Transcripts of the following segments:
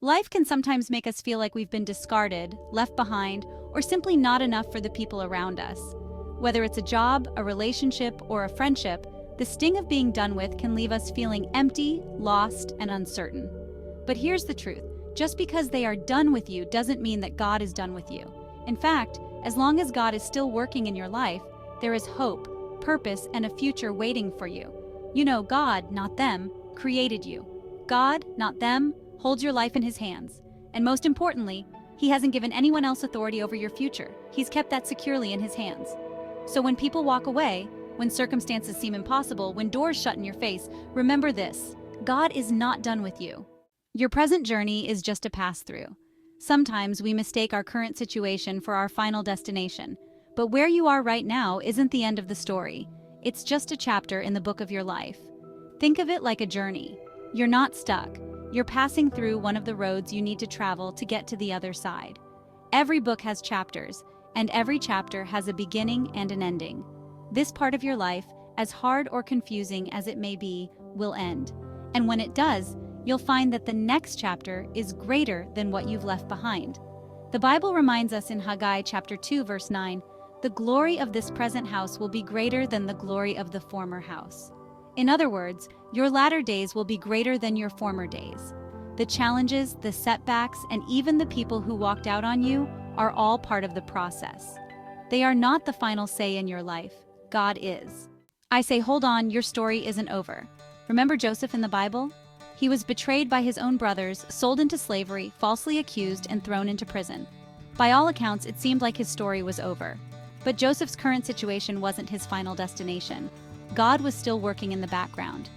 Life can sometimes make us feel like we've been discarded, left behind, or simply not enough for the people around us. Whether it's a job, a relationship, or a friendship, the sting of being done with can leave us feeling empty, lost, and uncertain. But here's the truth. Just because they are done with you doesn't mean that God is done with you. In fact, as long as God is still working in your life, there is hope, purpose, and a future waiting for you. You know, God, not them, created you. God, not them, holds your life in His hands. And most importantly, He hasn't given anyone else authority over your future. He's kept that securely in His hands. So when people walk away, when circumstances seem impossible, when doors shut in your face, remember this: God is not done with you. Your present journey is just a pass-through. Sometimes we mistake our current situation for our final destination, but where you are right now isn't the end of the story. It's just a chapter in the book of your life. Think of it like a journey. You're not stuck. You're passing through one of the roads you need to travel to get to the other side. Every book has chapters, and every chapter has a beginning and an ending. This part of your life, as hard or confusing as it may be, will end. And when it does, you'll find that the next chapter is greater than what you've left behind. The Bible reminds us in Haggai chapter 2, verse 9, "The glory of this present house will be greater than the glory of the former house." In other words, your latter days will be greater than your former days. The challenges, the setbacks, and even the people who walked out on you are all part of the process. They are not the final say in your life. God is. I say, hold on, your story isn't over. Remember Joseph in the Bible? He was betrayed by his own brothers, sold into slavery, falsely accused, and thrown into prison. By all accounts, it seemed like his story was over. But Joseph's current situation wasn't his final destination. God was still working in the background.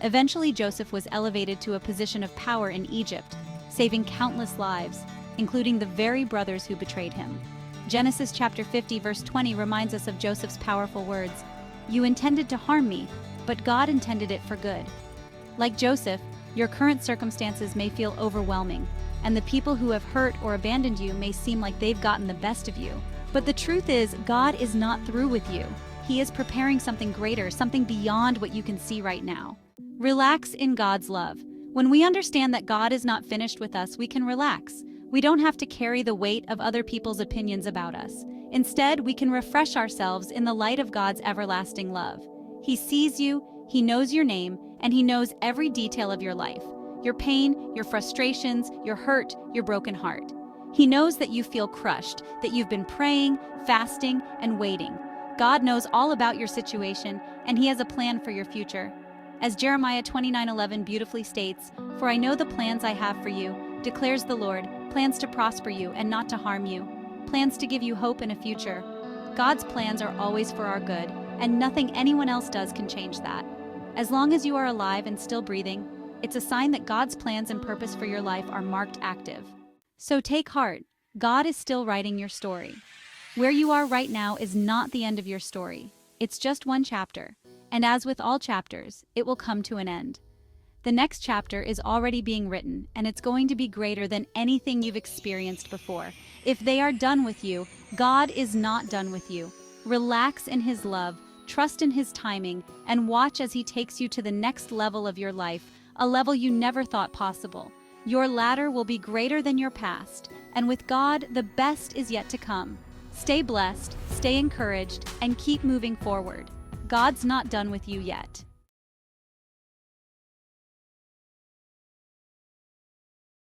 Eventually, Joseph was elevated to a position of power in Egypt, saving countless lives, including the very brothers who betrayed him. Genesis chapter 50, verse 20 reminds us of Joseph's powerful words, "You intended to harm me, but God intended it for good." Like Joseph, your current circumstances may feel overwhelming, and the people who have hurt or abandoned you may seem like they've gotten the best of you. But the truth is, God is not through with you. He is preparing something greater, something beyond what you can see right now. Relax in God's love. When we understand that God is not finished with us, we can relax. We don't have to carry the weight of other people's opinions about us. Instead, we can refresh ourselves in the light of God's everlasting love. He sees you, He knows your name, and He knows every detail of your life. Your pain, your frustrations, your hurt, your broken heart. He knows that you feel crushed, that you've been praying, fasting, and waiting. God knows all about your situation, and He has a plan for your future. As Jeremiah 29:11 beautifully states, "For I know the plans I have for you, declares the Lord, plans to prosper you and not to harm you, plans to give you hope and a future." God's plans are always for our good, and nothing anyone else does can change that. As long as you are alive and still breathing, it's a sign that God's plans and purpose for your life are marked active. So take heart. God is still writing your story. Where you are right now is not the end of your story. It's just one chapter. And as with all chapters, it will come to an end. The next chapter is already being written, and it's going to be greater than anything you've experienced before. If they are done with you, God is not done with you. Relax in His love, trust in His timing, and watch as He takes you to the next level of your life, a level you never thought possible. Your latter will be greater than your past, and with God, the best is yet to come. Stay blessed, stay encouraged, and keep moving forward. God's not done with you yet.